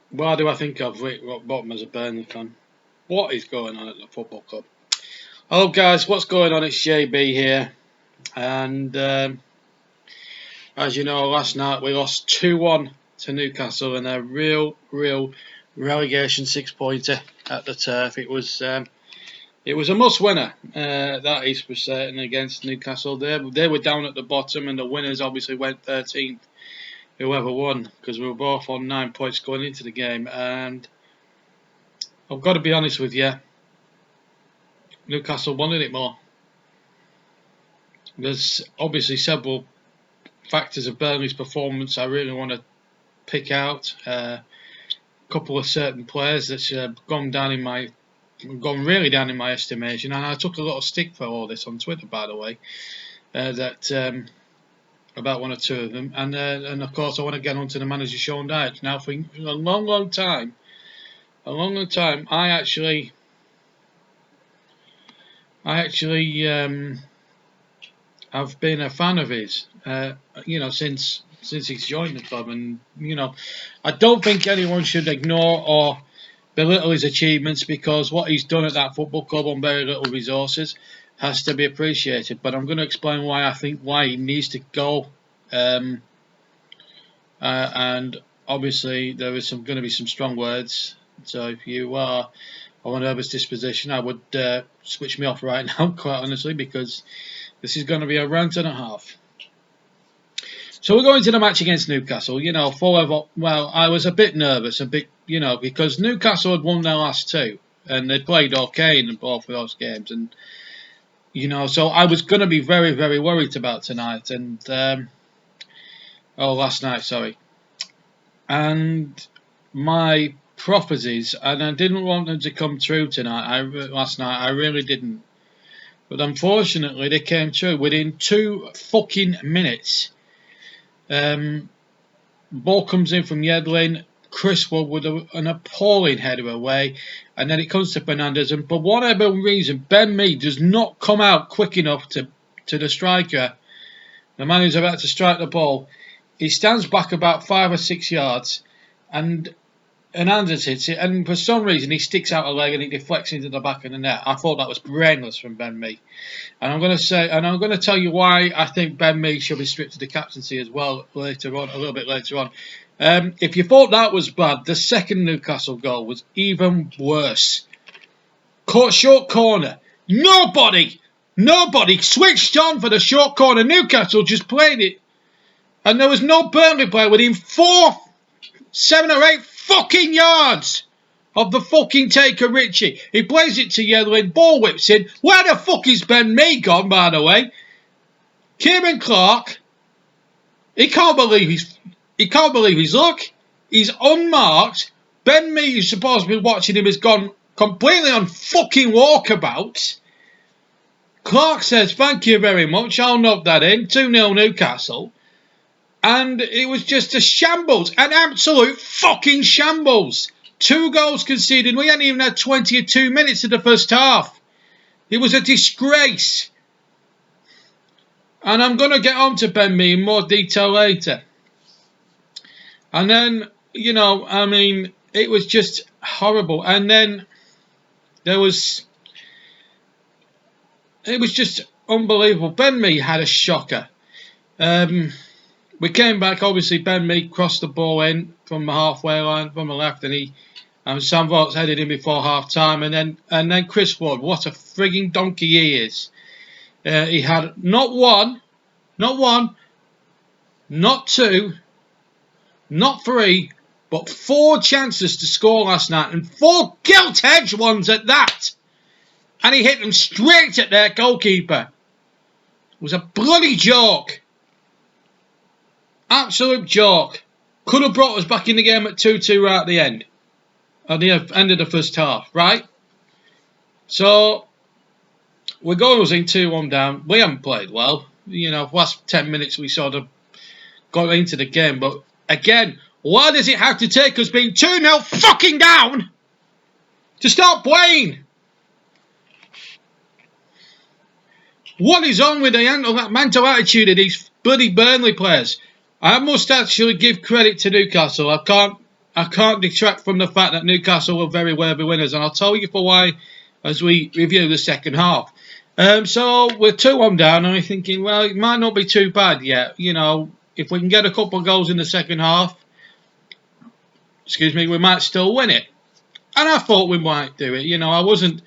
Why do I think of Rick Rock Bottom as a Burnley fan? What is going on at the football club? Hello guys, what's going on? It's JB here. And as you know, last night we lost 2-1 to Newcastle in a real relegation 6-pointer at the turf. It was a must-winner, that is for certain, against Newcastle. They were down at the bottom, and the winners obviously went 13th, whoever won, because we were both on 9 points going into the game. And I've got to be honest with you, Newcastle wanted it more. There's obviously several factors of Burnley's performance I really want to pick out. A couple of certain players that's gone really down in my estimation, and I took a lot of stick for all this on Twitter, by the way, about one or two of them, and of course I want to get on to the manager Sean Dyche. Now, for a long time, I actually I've been a fan of his, since he's joined the club, and I don't think anyone should ignore or belittle his achievements, because what he's done at that football club on very little resources has to be appreciated. But I'm going to explain why he needs to go, and obviously there is going to be some strong words. So if you are of a nervous disposition, I would switch me off right now, quite honestly, because this is going to be a rant and a half. So we're going to the match against Newcastle. I was a bit nervous, because Newcastle had won their last two, and they'd played okay in both of those games, and so I was going to be very worried about tonight, and last night, sorry. And my prophecies, and I didn't want them to come true last night. I really didn't. But unfortunately, they came true within 2 fucking minutes. Ball comes in from Yedlin. Chris Wood with an appalling header away, and then it comes to Fernandez. And for whatever reason, Ben Mee does not come out quick enough to the striker, the man who's about to strike the ball. He stands back about 5 or 6 yards, and Hernandez hits it, and for some reason he sticks out a leg and it deflects into the back of the net. I thought that was brainless from Ben Mee, and I'm going to tell you why I think Ben Mee should be stripped of the captaincy as well a little bit later on. If you thought that was bad, the second Newcastle goal was even worse. Short corner, nobody switched on for the short corner. Newcastle just played it, and there was no Burnley player within 7 or 8 fucking yards of the fucking taker Richie. He plays it to Yedlin, ball whips in. Where the fuck is Ben Mee gone, by the way? Kieran Clark, he can't believe his luck. He's unmarked. Ben Mee, who's supposed to be watching him, has gone completely on fucking walkabout. Clark says, "Thank you very much, I'll knock that in." 2-0 Newcastle. And it was just a shambles, an absolute fucking shambles. 2 goals conceded. We hadn't even had 22 minutes of the first half. It was a disgrace. And I'm going to get on to Ben Mee in more detail later. And then, it was just horrible. And then it was just unbelievable. Ben Mee had a shocker. We came back. Obviously, Ben Mee crossed the ball in from the halfway line from the left, and Sam Vokes headed in before half time, and then Chris Wood. What a frigging donkey he is! He had not one, not 2, not 3, but 4 chances to score last night, and 4 gilt-edged ones at that. And he hit them straight at their goalkeeper. It was a bloody joke. Absolute joke. Could have brought us back in the game at 2-2 right at the end. At the end of the first half, right? So, we're going in 2-1 down. We haven't played well. Last 10 minutes we sort of got into the game. But, again, why does it have to take us being 2-0 fucking down to start playing? What is on with the mental attitude of these bloody Burnley players? I must actually give credit to Newcastle. I can't detract from the fact that Newcastle were very worthy winners, and I'll tell you for why as we review the second half. So we're 2-1 down, and I'm thinking, well, it might not be too bad yet. You know, if we can get a couple of goals in the second half, we might still win it. And I thought we might do it. You know, I wasn't,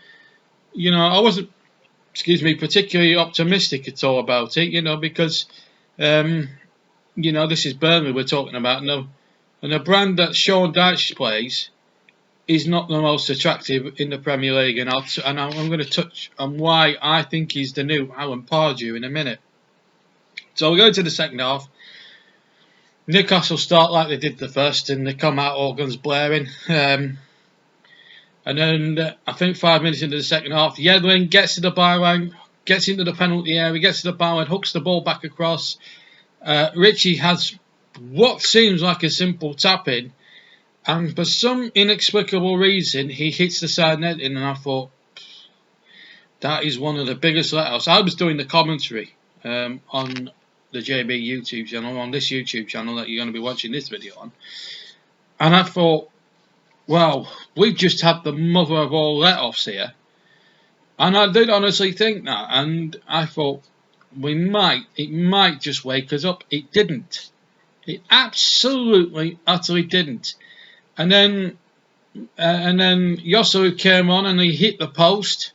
particularly optimistic at all about it. You know, because, this is Burnley we're talking about, and the brand that Sean Dyche plays is not the most attractive in the Premier League, and I'm going to touch on why I think he's the new Alan Pardew in a minute. So we go into the second half. Newcastle start like they did the first, and they come out all guns blaring. And then I think 5 minutes into the second half, Yedlin gets to the byline, gets into the penalty area, gets to the byline, hooks the ball back across. Richie has what seems like a simple tap-in, and for some inexplicable reason, he hits the side netting, and I thought, that is one of the biggest let-offs. I was doing the commentary on the JB YouTube channel, on this YouTube channel that you're going to be watching this video on, and I thought, well, we've just had the mother of all let-offs here. And I did honestly think that, and I thought, it might just wake us up. It didn't. It absolutely, utterly didn't. And then Yosu came on and he hit the post.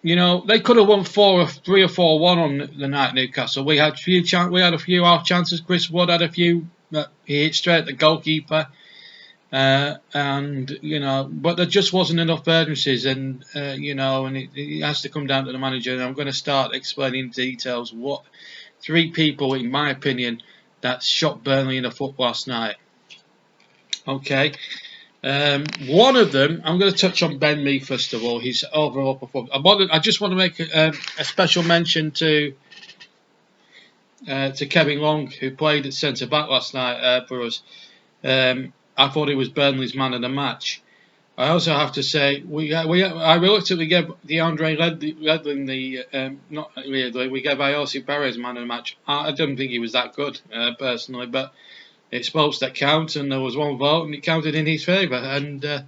You know, they could have won 3 or 4-1 on the night, Newcastle. We had a few half chances. Chris Wood had a few that he hit straight at the goalkeeper. But there just wasn't enough urgencies, and it has to come down to the manager. And I'm going to start explaining in details what 3 people, in my opinion, that shot Burnley in the foot last night. Okay, one of them, I'm going to touch on Ben Mee first of all. His overall performance. I just want to make a special mention to Kevin Long, who played at centre back last night for us. I thought he was Burnley's man of the match. I also have to say, I reluctantly gave DeAndre Ledlin we gave Ayosi Perez man of the match. I don't think he was that good, personally, but it's votes that count, and there was one vote, and it counted in his favour, and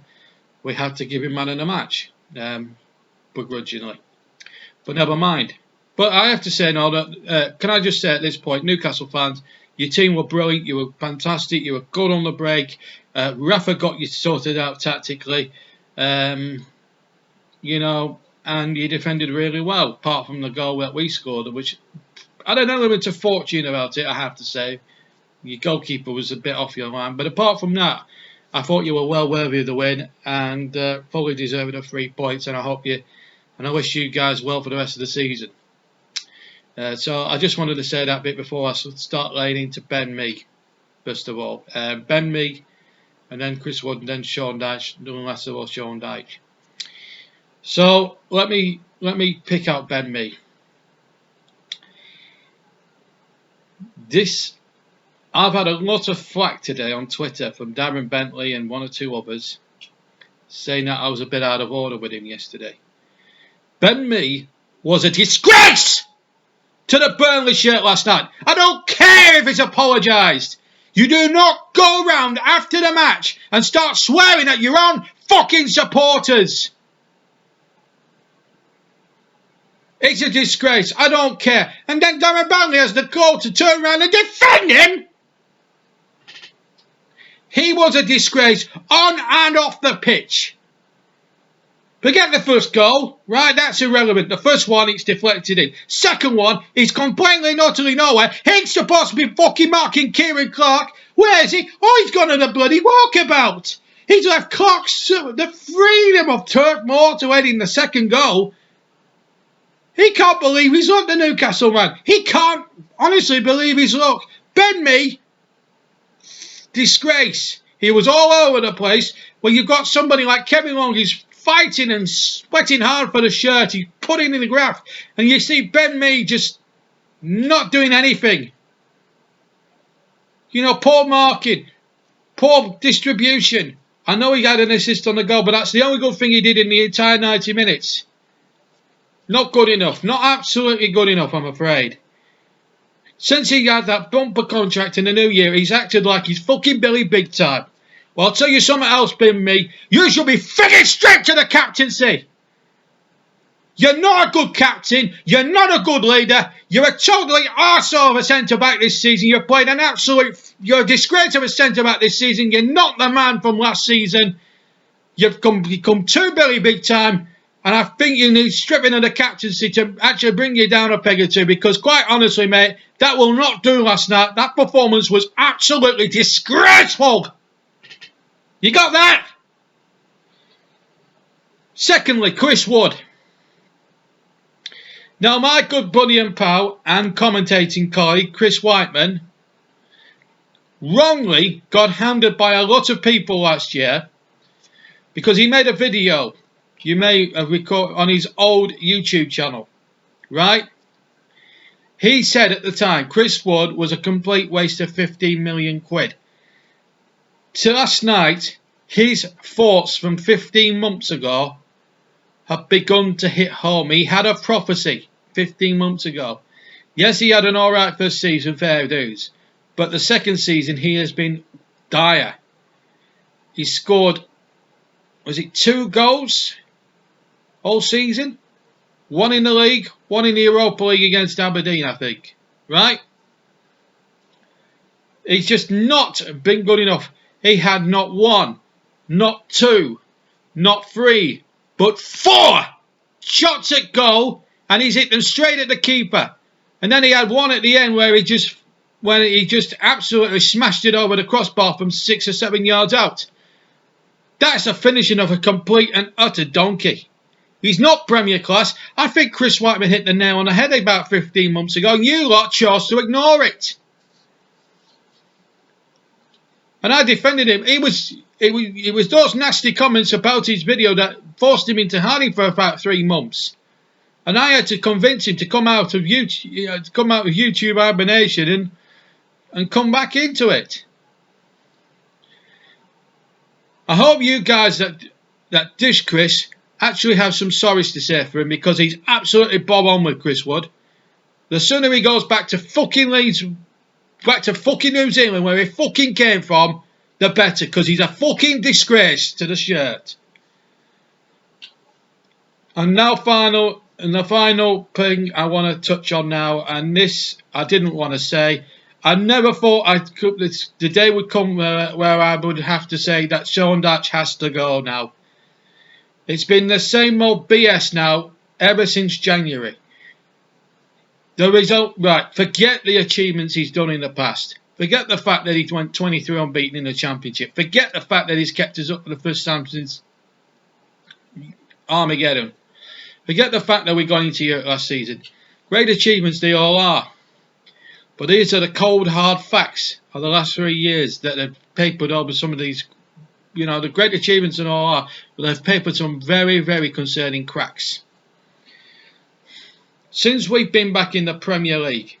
we had to give him man of the match, begrudgingly. But never mind. But I have to say now that, can I just say at this point, Newcastle fans, your team were brilliant, you were fantastic, you were good on the break. Rafa got you sorted out tactically, and you defended really well, apart from the goal that we scored, which I had an element of fortune about it, I have to say. Your goalkeeper was a bit off your line, but apart from that, I thought you were well worthy of the win, and fully deserved the 3 points, and I wish you guys well for the rest of the season. So I just wanted to say that bit before I start laying into Ben Mee, first of all. Ben Mee, and then Chris Wood, and then Sean Dyche, no less of all Sean Dyche. So let me pick out Ben Mee. I've had a lot of flack today on Twitter from Darren Bentley and 1 or 2 others saying that I was a bit out of order with him yesterday. Ben Mee was a disgrace to the Burnley shirt last night. I don't care if he's apologised. You do not go round after the match and start swearing at your own fucking supporters. It's a disgrace. I don't care. And then Darren Bentley has the goal to turn around and defend him. He was a disgrace on and off the pitch. Forget the first goal, right? That's irrelevant. The first one, it's deflected in. Second one, he's completely and utterly nowhere. He's supposed to be fucking marking Kieran Clark. Where is he? Oh, he's gone on a bloody walkabout. He's left Clark the freedom of Turk Moor to head in the second goal. He can't believe his luck, the Newcastle man. He can't honestly believe his luck. Ben Mee, disgrace. He was all over the place. Well, you've got somebody like Kevin Long, he's fighting and sweating hard for the shirt. He's putting in the graft. And you see Ben Mee just not doing anything. Poor marking. Poor distribution. I know he had an assist on the goal, but that's the only good thing he did in the entire 90 minutes. Not good enough. Not absolutely good enough, I'm afraid. Since he had that bumper contract in the new year, he's acted like he's fucking Billy Big Time. Well, I'll tell you something else, Ben Me. You should be fitted straight to the captaincy. You're not a good captain. You're not a good leader. You're a totally arsehole of a centre-back this season. You've played an absolute... You're a disgrace of a centre-back this season. You're not the man from last season. You've become too Billy Big Time. And I think you need stripping of the captaincy to actually bring you down a peg or two. Because quite honestly, mate, that will not do last night. That performance was absolutely disgraceful. You got that? Secondly, Chris Wood. Now, my good buddy and pal and commentating colleague, Chris Whiteman, wrongly got hounded by a lot of people last year because he made a video, you may have recorded, on his old YouTube channel, right? He said at the time Chris Wood was a complete waste of 15 million quid. To last night, his thoughts from 15 months ago have begun to hit home. He had a prophecy 15 months ago. Yes, he had an alright first season, fair dues. But the second season, he has been dire. He scored, was it 2 goals all season? 1 in the league, 1 in the Europa League against Aberdeen, I think. Right? He's just not been good enough. He had not 1, not 2, not 3, but 4 shots at goal, and he's hit them straight at the keeper. And then he had 1 at the end where he just absolutely smashed it over the crossbar from 6 or 7 yards out. That's a finishing of a complete and utter donkey. He's not Premier class. I think Chris Whiteman hit the nail on the head about 15 months ago, and you lot chose to ignore it. And I defended him. It was those nasty comments about his video that forced him into hiding for about 3 months. And I had to convince him to come out of YouTube hibernation and come back into it. I hope you guys that dish Chris actually have some sorries to say for him, because he's absolutely bob on with Chris Wood. The sooner he goes back to fucking Leeds, back to fucking New Zealand, where he fucking came from, the better, because he's a fucking disgrace to the shirt. And now the final thing I want to touch on now, and this I didn't want to say. I never thought the day would come where I would have to say that Sean Dyche has to go now. It's been the same old BS now ever since January. The result, right, forget the achievements he's done in the past. Forget the fact that he went 23 unbeaten in the Championship. Forget the fact that he's kept us up for the first time since Armageddon. Forget the fact that we got into Europe last season. Great achievements they all are. But these are the cold, hard facts of the last 3 years that have papered over some of these, the great achievements and all are, but they've papered some very, very concerning cracks. Since we've been back in the Premier League,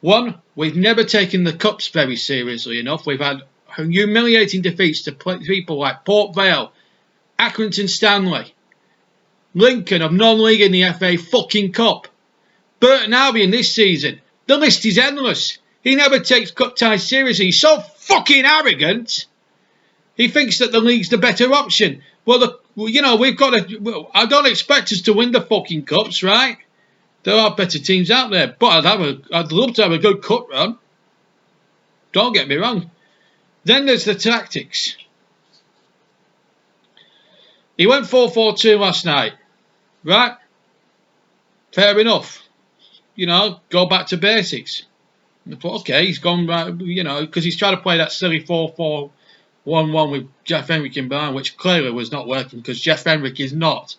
1, we've never taken the cups very seriously enough. We've had humiliating defeats to people like Port Vale, Accrington Stanley, Lincoln of non-league in the FA fucking Cup, Burton Albion this season. The list is endless. He never takes cup ties seriously. He's so fucking arrogant. He thinks that the league's the better option. Well, we've got to... Well, I don't expect us to win the fucking cups, right? There are better teams out there. But I'd love to have a good cup run. Don't get me wrong. Then there's the tactics. He went 4-4-2 last night. Right? Fair enough. Go back to basics. I thought, okay, he's gone right, because he's trying to play that silly 4-4-1-1 with Jeff Henrick in behind, which clearly was not working, because Jeff Henrick is not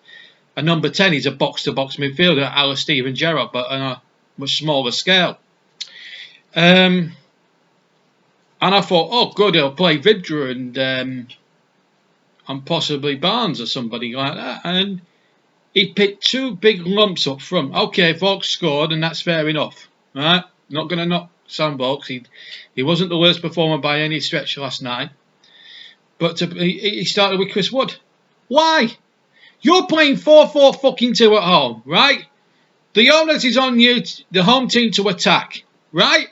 a number 10. He's a box-to-box midfielder, a la Steven Gerrard, but on a much smaller scale. And I thought, oh, good, he'll play Vidra and possibly Barnes or somebody like that. And he picked 2 big lumps up front. Okay, Vokes scored, and that's fair enough. Right? Not going to knock Sam Vokes. He wasn't the worst performer by any stretch last night. But he started with Chris Wood. Why? You're playing 4-4-2 at home, right? The onus is on you, the home team, to attack, right?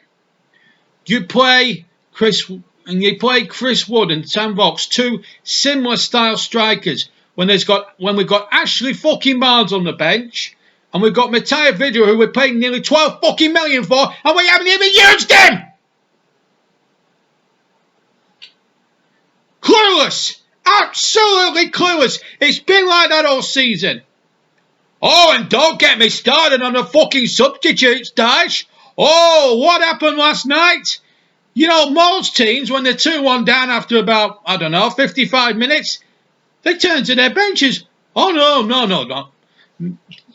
You play Chris Wood and Sam Vokes, two similar style strikers. When we've got Ashley fucking Barnes on the bench, and we've got Mattia Vidra, who we're paying nearly 12 fucking million for, and we haven't even used him. Clueless, absolutely clueless. It's been like that all season. Oh, and don't get me started on the fucking substitutes, Dash. Oh, what happened last night? You know, most teams, when they're 2-1 down after about, I don't know, 55 minutes, they turn to their benches. Oh, no.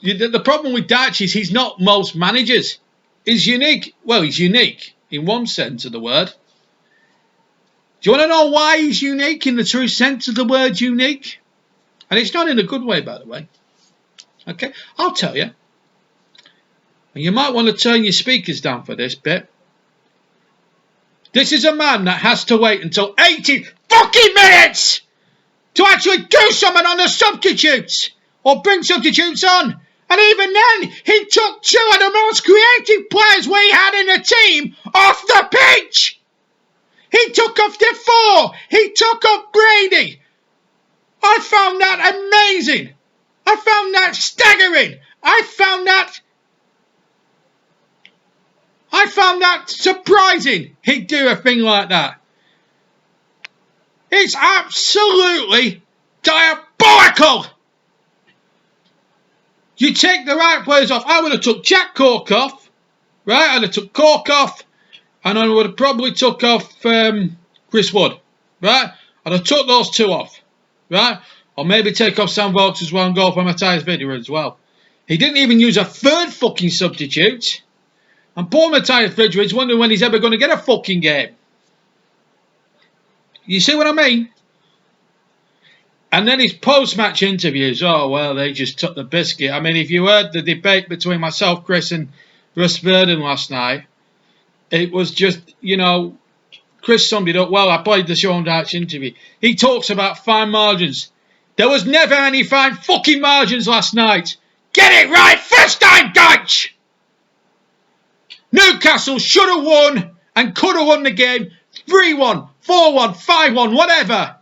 The problem with Dash is he's not most managers. He's unique. Well, he's unique in one sense of the word. Do you want to know why he's unique in the true sense of the word unique? And it's not in a good way, by the way. Okay, I'll tell you. And you might want to turn your speakers down for this bit. This is a man that has to wait until 80 fucking minutes to actually do something on the substitutes or bring substitutes on. And even then, he took two of the most creative players we had in the team off the pitch. He took off Defoe. He took off Brady. I found that amazing. I found that staggering. I found that surprising. He'd do a thing like that. It's absolutely diabolical. You take the right players off. I would have took Jack Cork off. Right? I'd have took Cork off. And I would have probably took off Chris Wood. Right? I'd have took those two off. Right? Or maybe take off Sam Vokes as well and go for Mattia Vidra as well. He didn't even use a third fucking substitute. And poor Mattia Vidra is wondering when he's ever going to get a fucking game. You see what I mean? And then his post-match interviews. Oh, well, they just took the biscuit. I mean, if you heard the debate between myself, Chris, and Russ Burden last night, it was just, you know, Chris summed it up well. I played the Sean Dyche interview. He talks about fine margins. There was never any fine fucking margins last night. Get it right first time, Dyche! Newcastle should have won and could have won the game 3-1, 4-1, 5-1, whatever.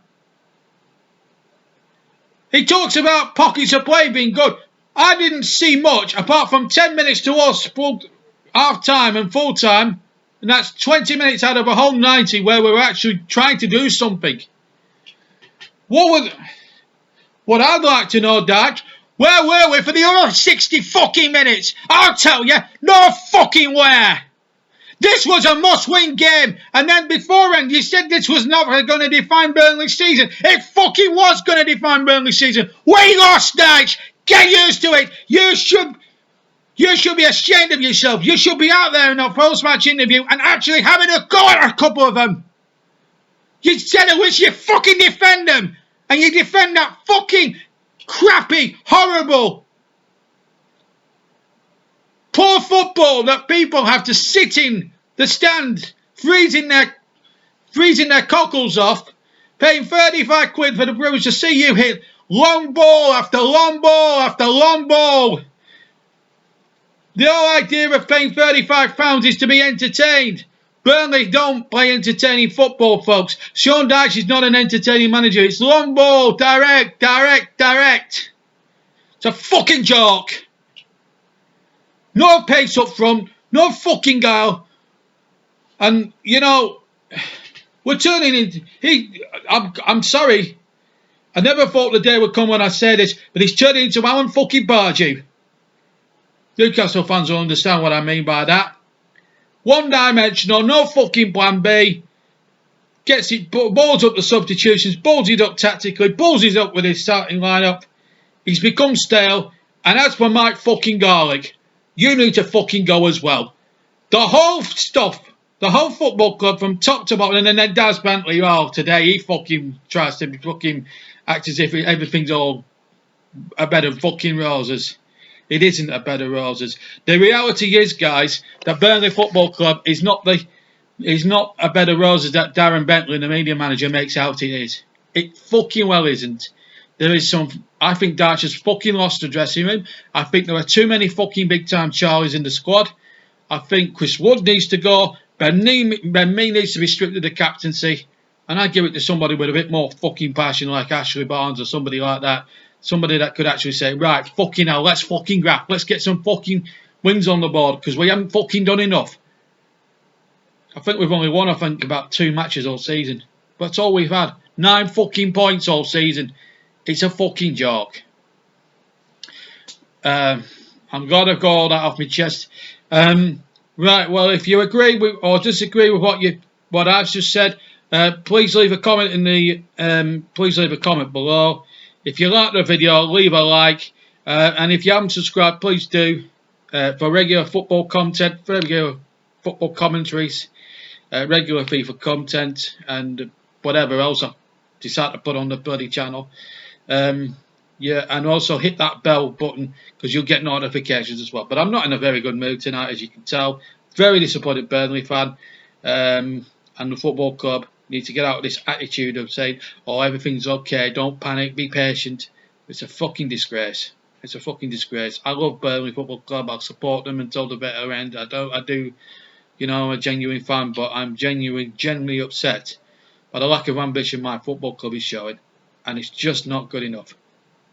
He talks about pockets of play being good. I didn't see much apart from 10 minutes towards half time and full time. And that's 20 minutes out of a whole 90 where we're actually trying to do something. What I'd like to know, Dyche, where were we for the other 60 fucking minutes? I'll tell you, no fucking where. This was a must-win game. And then beforehand, you said this was not going to define Burnley's season. It fucking was going to define Burnley's season. We lost, Dyche. Get used to it. You should be ashamed of yourself. You should be out there in a post-match interview and actually having a go at a couple of them. You said I wish you fucking defend them. And you defend that fucking crappy, horrible, poor football that people have to sit in the stand, freezing their cockles off, paying 35 quid for the Brewers to see you hit long ball after long ball after long ball. The whole idea of paying £35 is to be entertained. Burnley don't play entertaining football, folks. Sean Dyche is not an entertaining manager. It's long ball, direct. It's a fucking joke. No pace up front, no fucking guile. And, you know, we're turning into... I'm sorry. I never thought the day would come when I say this, but he's turning into Alan fucking Bardew. Newcastle fans will understand what I mean by that. One-dimensional, no fucking plan B. Gets it, balls up the substitutions, balls it up tactically, balls it up with his starting lineup. He's become stale. And as for Mike fucking Garlick, you need to fucking go as well. The whole stuff, the whole football club from top to bottom, and then Daz Bentley, oh, today he fucking tries to fucking act as if everything's all a bed of fucking roses. It isn't a bed of roses. The reality is, guys, that Burnley Football Club is not a bed of roses that Darren Bentley, the media manager, makes out it is. It fucking well isn't. There is some I think Dyche has fucking lost the dressing room. I think there are too many fucking big time Charlies in the squad. I think Chris Wood needs to go. Ben Mee needs to be stripped of the captaincy. And I give it to somebody with a bit more fucking passion like Ashley Barnes or somebody like that. Somebody that could actually say, right, fucking hell, let's fucking graft. Let's get some fucking wins on the board because we haven't fucking done enough. I think we've only won, about 2 matches all season. That's all we've had. 9 fucking points all season. It's a fucking joke. I'm glad I've got all that off my chest. Right, well, if you agree with or disagree with what I've just said, please leave a comment below. If you like the video, leave a like, and if you haven't subscribed, please do. For regular football content, for regular football commentaries, regular FIFA content, and whatever else I decide to put on the bloody channel. Yeah, and also hit that bell button because you'll get notifications as well. But I'm not in a very good mood tonight, as you can tell. Very disappointed Burnley fan, and the football club need to get out of this attitude of saying, "Oh, everything's okay. Don't panic. Be patient." It's a fucking disgrace. It's a fucking disgrace. I love Burnley Football Club. I'll support them until the bitter end. I do. You know, I'm a genuine fan, but I'm genuinely upset by the lack of ambition my football club is showing, and it's just not good enough.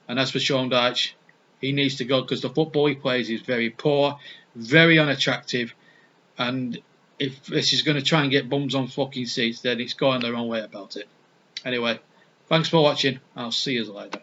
And as for Sean Dyche, he needs to go because the football he plays is very poor, very unattractive, and if this is going to try and get bums on fucking seats, then it's going the wrong way about it. Anyway, thanks for watching. I'll see you later.